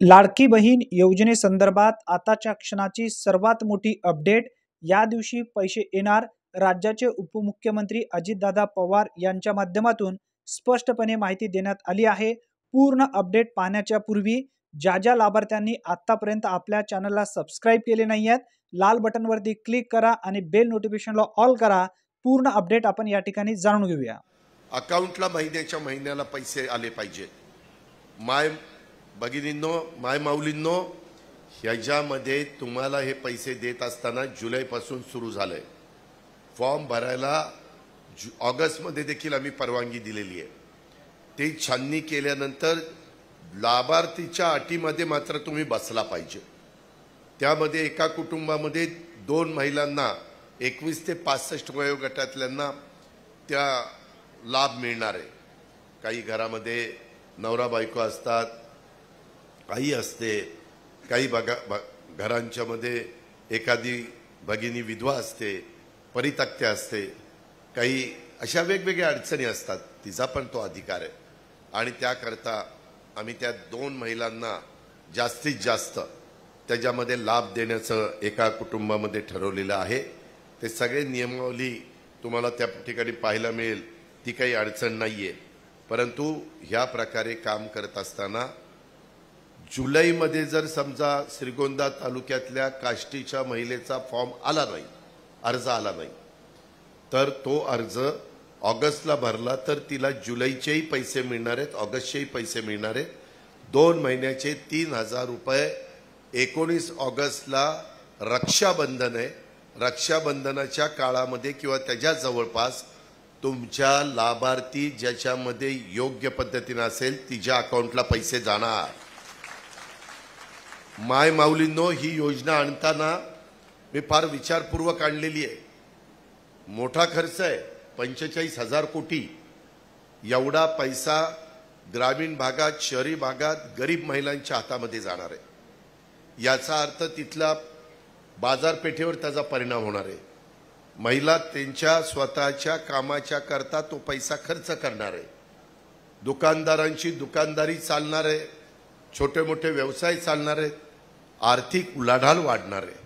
लाडकी बहीण योजनेसंदर्भात आताच्या क्षणाची सर्वात मोठी अपडेट। या दिवशी पैसे येणार। राज्याचे उपमुख्यमंत्री अजितदादा पवार यांच्या माध्यमातून स्पष्टपणे माहिती देण्यात आली आहे। पूर्ण अपडेट पाहण्याच्या पूर्वी ज्या लाभार्थ्यांनी आतापर्यंत आपल्या चॅनलला सबस्क्राइब केले नाही आहेत, लाल बटनवरती क्लिक करा आणि बेल नोटिफिकेशनला ऑल करा। पूर्ण अपडेट आपण या ठिकाणी जाणून घेऊया। अकाउंटला महिन्याला पैसे आले पाहिजे। माय भगिनींनो, माय माऊलींनो, ह्याच्यामध्ये तुम्हाला हे पैसे देत असताना जुलैपासून सुरू झालंय। फॉर्म भरायला ऑगस्टमध्ये देखील आम्ही परवानगी दिलेली आहे। ते छाननी केल्यानंतर लाभार्थीच्या अटीमध्ये मात्र तुम्ही बसला पाहिजे। त्यामध्ये एका कुटुंबामध्ये 2 महिलांना 21 ते 65 वयोगटातल्यांना त्या लाभ मिळणार आहे। काही घरामध्ये नवरा बायको असतात, आई असते, काही घरांच्या मध्ये एखादी भगिनी विधवा असते, परित्यक्त्या असते, काही अशा वेगवेगळ्या अडचणी असतात। तिचा पण तो अधिकार आहे आणि त्याकरता आम्ही त्या 2 महिलांना जास्तीत जास्त त्याच्यामध्ये लाभ देण्याचं एका कुटुंबामध्ये ठरवलेलं आहे। ते सगळे नियमावली तुम्हाला त्या ठिकाणी पाहायला मिळेल। ती काही अडचण नाहीये, परंतु ह्या प्रकारे काम करत असताना जुलैमध्ये जर समजा श्रीगोंदा तालुक्यातल्या काष्टीच्या महिलेचा फॉर्म आला नाही, अर्ज आला नाही, तर तो अर्ज ऑगस्टला भरला तर तिला जुलैचेही पैसे मिळणार आहेत, ऑगस्टचेही पैसे मिळणार आहेत। 2 महिन्याचे 3000 रुपये। 19 ऑगस्टला रक्षाबंधन आहे। रक्षाबंधनाच्या काळामध्ये किंवा त्याच्या जवळपास तुमच्या लाभार्थी ज्याच्यामध्ये योग्य पद्धतीने असेल तिच्या अकाउंटला पैसे जाणार। माय माऊलींनो, ही योजना आणताना मी फार विचारपूर्वक आणलेली आहे। मोठा खर्च आहे, 45,000 कोटी। एवढा पैसा ग्रामीण भागात, शहरी भागात गरीब महिलांच्या हातामध्ये जाणार आहे। याचा अर्थ तिथला बाजारपेठेवर त्याचा परिणाम होणार आहे। महिला त्यांच्या स्वतःच्या कामाच्या करता तो पैसा खर्च करणार आहे। दुकानदारांची दुकानदारी चालणार आहे, छोटे मोठे व्यवसाय चालणार आहेत, आर्थिक उलाढाल वाढणार आहे।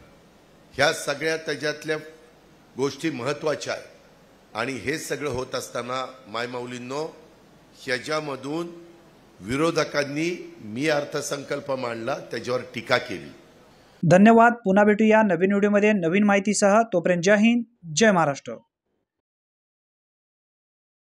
ह्या सगळ्या त्याच्यातल्या गोष्टी महत्त्वाच्या आहेत आणि हे सगळं होत असताना मायमाऊलींनो, ह्याच्यामधून विरोधकांनी मी अर्थसंकल्प मांडला त्याच्यावर टीका केली। धन्यवाद। पुन्हा भेटूया नवीन व्हिडिओमध्ये नवीन माहितीसह। तोपर्यंत जय हिंद, जय महाराष्ट्र।